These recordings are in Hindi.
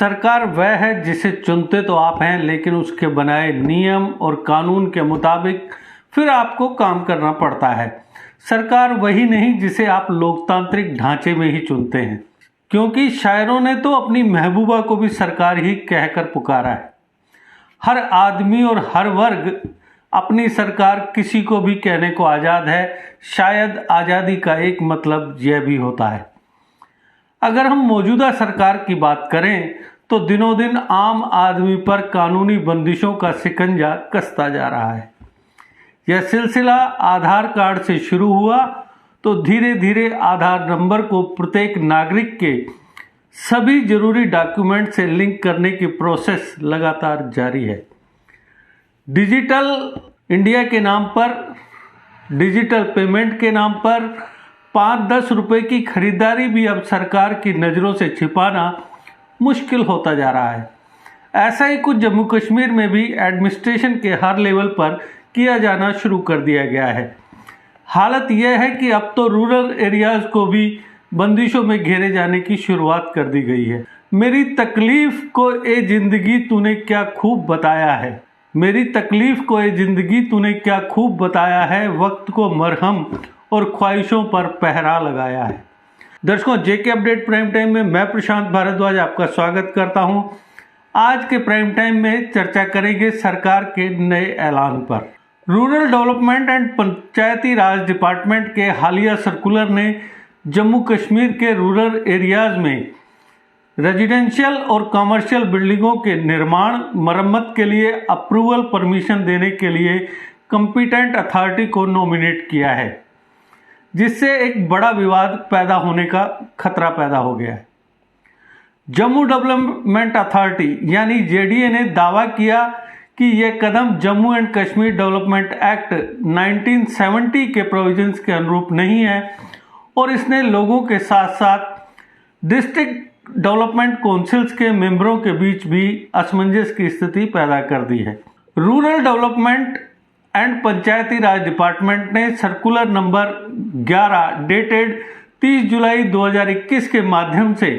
सरकार वह है जिसे चुनते तो आप हैं, लेकिन उसके बनाए नियम और कानून के मुताबिक फिर आपको काम करना पड़ता है। सरकार वही नहीं जिसे आप लोकतांत्रिक ढांचे में ही चुनते हैं, क्योंकि शायरों ने तो अपनी महबूबा को भी सरकार ही कहकर पुकारा है। हर आदमी और हर वर्ग अपनी सरकार किसी को भी कहने को आज़ाद है। शायद आज़ादी का एक मतलब यह भी होता है। अगर हम मौजूदा सरकार की बात करें तो दिनों दिन आम आदमी पर कानूनी बंदिशों का शिकंजा कसता जा रहा है। यह सिलसिला आधार कार्ड से शुरू हुआ तो धीरे धीरे आधार नंबर को प्रत्येक नागरिक के सभी जरूरी डॉक्यूमेंट से लिंक करने की प्रोसेस लगातार जारी है। डिजिटल इंडिया के नाम पर, डिजिटल पेमेंट के नाम पर 5-10 रुपए की खरीदारी भी अब सरकार की नज़रों से छिपाना मुश्किल होता जा रहा है। ऐसा ही कुछ जम्मू कश्मीर में भी एडमिनिस्ट्रेशन के हर लेवल पर किया जाना शुरू कर दिया गया है। हालत यह है कि अब तो रूरल एरियाज़ को भी बंदिशों में घेरे जाने की शुरुआत कर दी गई है। मेरी तकलीफ़ को ए ज़िंदगी तूने क्या खूब बताया है, मेरी तकलीफ़ को ए ज़िंदगी तूने क्या खूब बताया है, वक्त को मरहम और ख्वाहिशों पर पहरा लगाया है। दर्शकों, जेके अपडेट प्राइम टाइम में मैं प्रशांत भारद्वाज आपका स्वागत करता हूं। आज के प्राइम टाइम में चर्चा करेंगे सरकार के नए ऐलान पर। Rural development and Panchayati Raj department के हालिया सर्कुलर ने जम्मू कश्मीर के रूरल एरियाज़ में रेजिडेंशियल और कमर्शियल बिल्डिंगों के निर्माण मरम्मत के लिए अप्रूवल परमिशन देने के लिए कॉम्पिटेंट अथॉरिटी को नॉमिनेट किया है, जिससे एक बड़ा विवाद पैदा होने का खतरा पैदा हो गया है। जम्मू डेवलपमेंट अथॉरिटी यानी जेडीए ने दावा किया कि यह कदम Jammu and Kashmir development act 1970 के प्रोविजंस के अनुरूप नहीं है और इसने लोगों के साथ साथ डिस्ट्रिक्ट डेवलपमेंट काउंसिल्स के मेंबरों के बीच भी असमंजस की स्थिति पैदा कर दी है। Rural development and Panchayati Raj department ने सर्कुलर नंबर 11 डेटेड 30 जुलाई 2021 के माध्यम से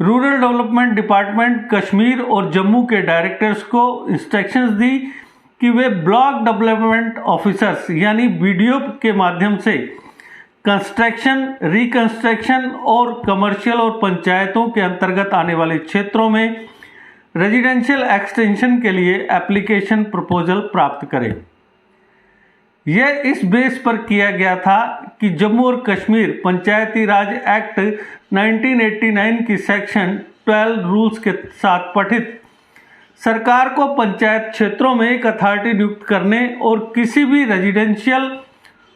रूरल डेवलपमेंट डिपार्टमेंट कश्मीर और जम्मू के डायरेक्टर्स को इंस्ट्रक्शंस दी कि वे ब्लॉक डेवलपमेंट ऑफिसर्स यानी बीडीओ के माध्यम से कंस्ट्रक्शन, रिकंस्ट्रक्शन और कमर्शियल और पंचायतों के अंतर्गत आने वाले क्षेत्रों में रेजिडेंशियल एक्सटेंशन के लिए एप्लीकेशन प्रपोजल प्राप्त करें। यह इस बेस पर किया गया था कि जम्मू और कश्मीर पंचायती राज एक्ट 1989 की सेक्शन 12 रूल्स के साथ पठित सरकार को पंचायत क्षेत्रों में एक अथॉरिटी नियुक्त करने और किसी भी रेजिडेंशियल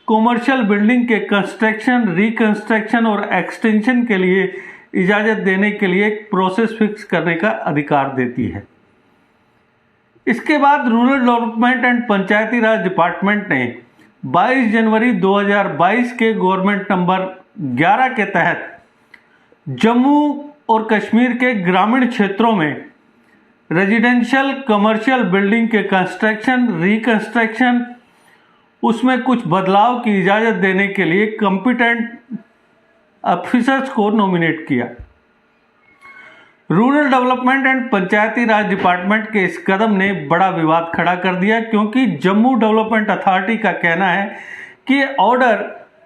कमर्शियल बिल्डिंग के कंस्ट्रक्शन, रिकंस्ट्रक्शन और एक्सटेंशन के लिए इजाज़त देने के लिए एक प्रोसेस फिक्स करने का अधिकार देती है। इसके बाद rural development and Panchayati Raj department ने 22 जनवरी 2022 के गवर्नमेंट नंबर 11 के तहत जम्मू और कश्मीर के ग्रामीण क्षेत्रों में रेजिडेंशियल कमर्शियल बिल्डिंग के कंस्ट्रक्शन, रिकंस्ट्रक्शन, उसमें कुछ बदलाव की इजाज़त देने के लिए कॉम्पिटेंट ऑफिसर्स को नॉमिनेट किया। Rural development and Panchayati Raj department के इस कदम ने बड़ा विवाद खड़ा कर दिया, क्योंकि जम्मू डेवलपमेंट अथॉरिटी का कहना है कि ऑर्डर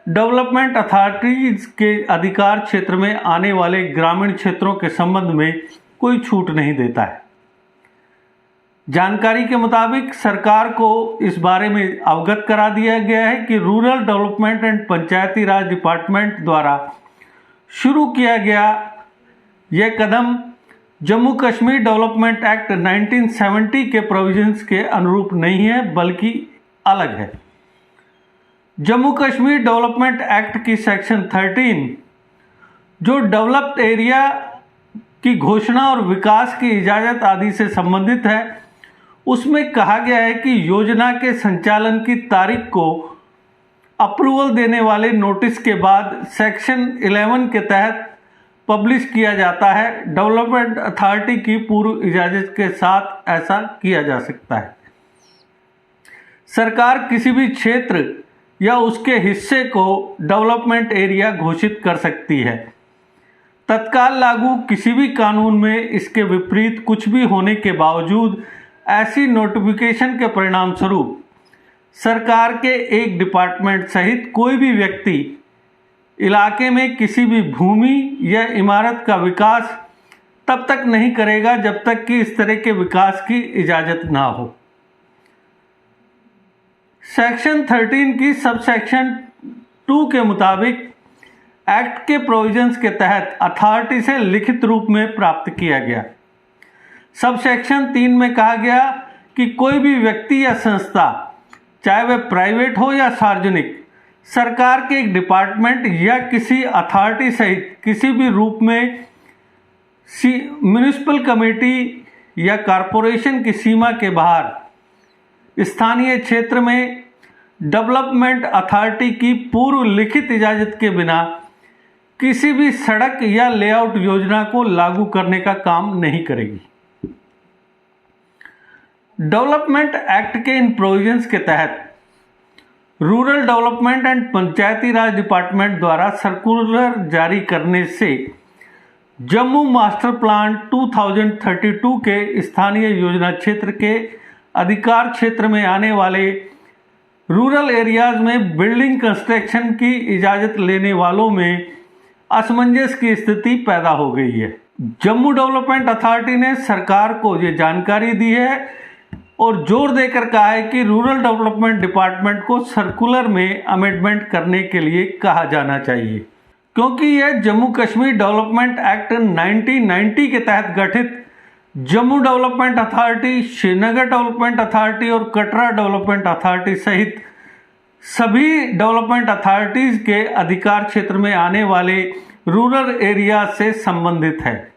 डेवलपमेंट अथॉरिटीज के अधिकार क्षेत्र में आने वाले ग्रामीण क्षेत्रों के संबंध में कोई छूट नहीं देता है। जानकारी के मुताबिक सरकार को इस बारे में अवगत करा दिया गया है कि rural development and Panchayati Raj department द्वारा शुरू किया गया यह कदम जम्मू कश्मीर डेवलपमेंट एक्ट 1970 के प्रोविजंस के अनुरूप नहीं है, बल्कि अलग है। जम्मू कश्मीर डेवलपमेंट एक्ट की सेक्शन 13 जो डेवलप्ड एरिया की घोषणा और विकास की इजाज़त आदि से संबंधित है, उसमें कहा गया है कि योजना के संचालन की तारीख को अप्रूवल देने वाले नोटिस के बाद सेक्शन 11 के तहत पब्लिश किया जाता है। डेवलपमेंट अथॉरिटी की पूर्व इजाज़त के साथ ऐसा किया जा सकता है। सरकार किसी भी क्षेत्र या उसके हिस्से को डेवलपमेंट एरिया घोषित कर सकती है। तत्काल लागू किसी भी कानून में इसके विपरीत कुछ भी होने के बावजूद ऐसी नोटिफिकेशन के परिणाम स्वरूप सरकार के एक डिपार्टमेंट सहित कोई भी व्यक्ति इलाके में किसी भी भूमि या इमारत का विकास तब तक नहीं करेगा जब तक कि इस तरह के विकास की इजाज़त ना हो। सेक्शन 13 की सब सेक्शन 2 के मुताबिक एक्ट के प्रोविजंस के तहत अथॉरिटी से लिखित रूप में प्राप्त किया गया। सब सेक्शन 3 में कहा गया कि कोई भी व्यक्ति या संस्था, चाहे वह प्राइवेट हो या सार्वजनिक, सरकार के एक डिपार्टमेंट या किसी अथॉरिटी सहित किसी भी रूप में म्युनिसिपल कमेटी या कॉरपोरेशन की सीमा के बाहर स्थानीय क्षेत्र में डेवलपमेंट अथॉरिटी की पूर्व लिखित इजाज़त के बिना किसी भी सड़क या लेआउट योजना को लागू करने का काम नहीं करेगी। डेवलपमेंट एक्ट के इन प्रोविजंस के तहत rural development and Panchayati Raj department द्वारा सर्कुलर जारी करने से जम्मू मास्टर प्लान 2032 के स्थानीय योजना क्षेत्र के अधिकार क्षेत्र में आने वाले रूरल एरियाज में बिल्डिंग कंस्ट्रक्शन की इजाज़त लेने वालों में असमंजस की स्थिति पैदा हो गई है। जम्मू डेवलपमेंट अथॉरिटी ने सरकार को ये जानकारी दी है और जोर देकर कहा है कि रूरल डेवलपमेंट डिपार्टमेंट को सर्कुलर में अमेंडमेंट करने के लिए कहा जाना चाहिए, क्योंकि यह जम्मू कश्मीर डेवलपमेंट एक्ट 1990 के तहत गठित Jammu development authority, Srinagar development authority और कटरा डेवलपमेंट अथॉरिटी सहित सभी डेवलपमेंट अथॉरिटीज़ के अधिकार क्षेत्र में आने वाले रूरल एरिया से संबंधित है।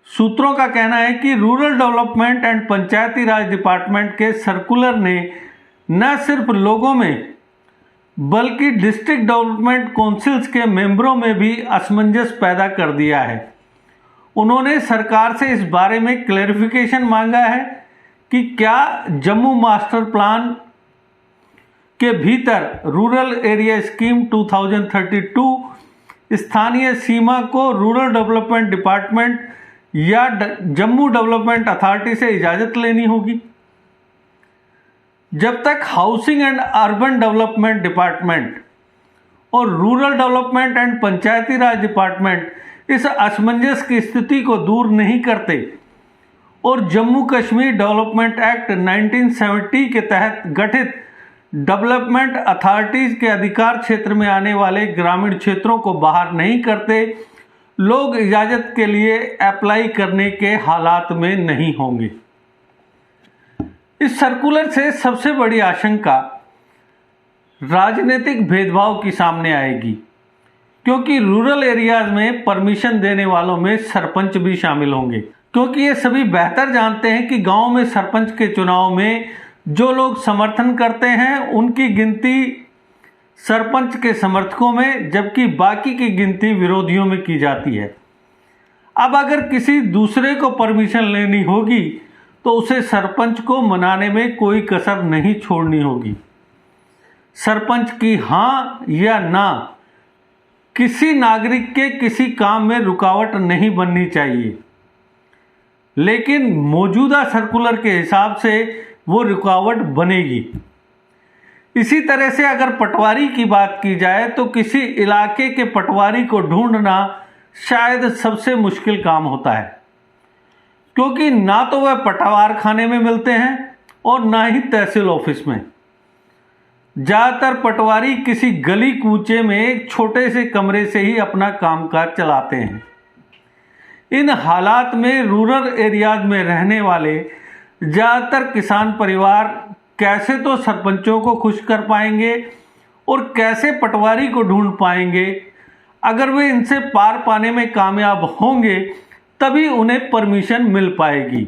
सूत्रों का कहना है कि rural development and Panchayati Raj department के सर्कुलर ने न सिर्फ लोगों में बल्कि डिस्ट्रिक्ट डेवलपमेंट काउंसिल्स के मेंबरों में भी असमंजस पैदा कर दिया है। उन्होंने सरकार से इस बारे में क्लैरिफिकेशन मांगा है कि क्या जम्मू मास्टर प्लान के भीतर रूरल एरिया स्कीम 2032 स्थानीय सीमा को रूरल डेवलपमेंट डिपार्टमेंट या जम्मू डेवलपमेंट अथॉरिटी से इजाज़त लेनी होगी। जब तक housing and urban development department और rural development and Panchayati Raj department इस असमंजस की स्थिति को दूर नहीं करते और जम्मू कश्मीर डेवलपमेंट एक्ट 1970 के तहत गठित डेवलपमेंट अथॉरिटीज़ के अधिकार क्षेत्र में आने वाले ग्रामीण क्षेत्रों को बाहर नहीं करते, लोग इजाज़त के लिए अप्लाई करने के हालात में नहीं होंगे। इस सर्कुलर से सबसे बड़ी आशंका राजनीतिक भेदभाव की सामने आएगी, क्योंकि रूरल एरियाज में परमिशन देने वालों में सरपंच भी शामिल होंगे, क्योंकि ये सभी बेहतर जानते हैं कि गांव में सरपंच के चुनाव में जो लोग समर्थन करते हैं उनकी गिनती सरपंच के समर्थकों में, जबकि बाकी की गिनती विरोधियों में की जाती है। अब अगर किसी दूसरे को परमिशन लेनी होगी तो उसे सरपंच को मनाने में कोई कसर नहीं छोड़नी होगी। सरपंच की हाँ या ना किसी नागरिक के किसी काम में रुकावट नहीं बननी चाहिए, लेकिन मौजूदा सर्कुलर के हिसाब से वो रुकावट बनेगी। इसी तरह से अगर पटवारी की बात की जाए तो किसी इलाके के पटवारी को ढूंढना शायद सबसे मुश्किल काम होता है, क्योंकि ना तो वह पटवार खाने में मिलते हैं और ना ही तहसील ऑफिस में। ज़्यादातर पटवारी किसी गली कूचे में एक छोटे से कमरे से ही अपना कामकाज चलाते हैं। इन हालात में रूरल एरियाज में रहने वाले ज़्यादातर किसान परिवार कैसे तो सरपंचों को खुश कर पाएंगे और कैसे पटवारी को ढूंढ पाएंगे। अगर वे इनसे पार पाने में कामयाब होंगे तभी उन्हें परमिशन मिल पाएगी।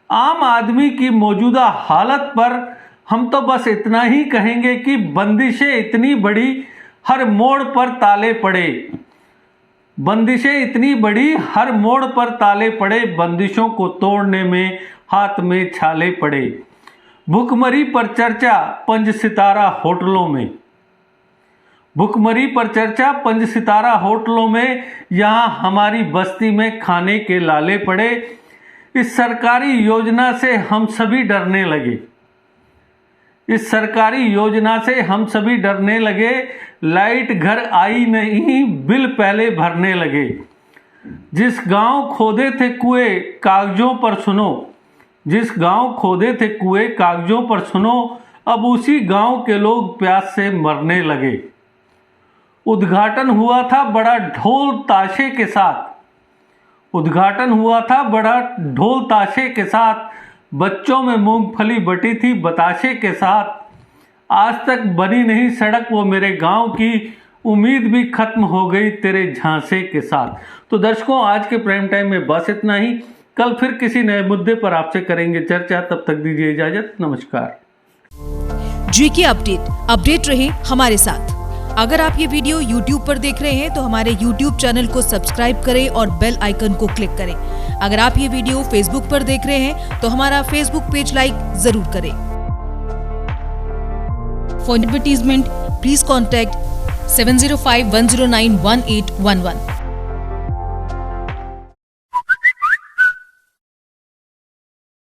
आम आदमी की मौजूदा हालत पर हम तो बस इतना ही कहेंगे कि बंदिशें इतनी बड़ी हर मोड़ पर ताले पड़े, बंदिशें इतनी बड़ी हर मोड़ पर ताले पड़े, बंदिशों को तोड़ने में हाथ में छाले पड़े। भुखमरी पर चर्चा 5 सितारा होटलों में। भुखमरी पर चर्चा, 5 सितारा होटलों में यहाँ हमारी बस्ती में खाने के लाले पड़े। इस सरकारी योजना से हम सभी डरने लगे। इस सरकारी योजना से हम सभी डरने लगे। लाइट घर आई नहीं, बिल पहले भरने लगे। जिस गांव खोदे थे कुएं कागजों पर सुनो, जिस गांव खोदे थे कुएं कागजों पर सुनो, अब उसी गांव के लोग प्यास से मरने लगे। उद्घाटन हुआ था बड़ा ढोल ताशे के साथ, उद्घाटन हुआ था बड़ा ढोल ताशे के साथ, बच्चों में मूंगफली बटी थी बताशे के साथ। आज तक बनी नहीं सड़क वो मेरे गांव की, उम्मीद भी खत्म हो गई तेरे झांसे के साथ। तो दर्शकों, आज के प्राइम टाइम में बस इतना ही। कल फिर किसी नए मुद्दे पर आपसे करेंगे चर्चा। तब तक दीजिए इजाजत। नमस्कार। जीके अपडेट रहे हमारे साथ। अगर आप ये वीडियो YouTube पर देख रहे हैं तो हमारे YouTube चैनल को सब्सक्राइब करें और बेल आइकन को क्लिक करें। अगर आप ये वीडियो Facebook पर देख रहे हैं तो हमारा Facebook पेज लाइक जरूर करें। For advertisement please contact 7051091811।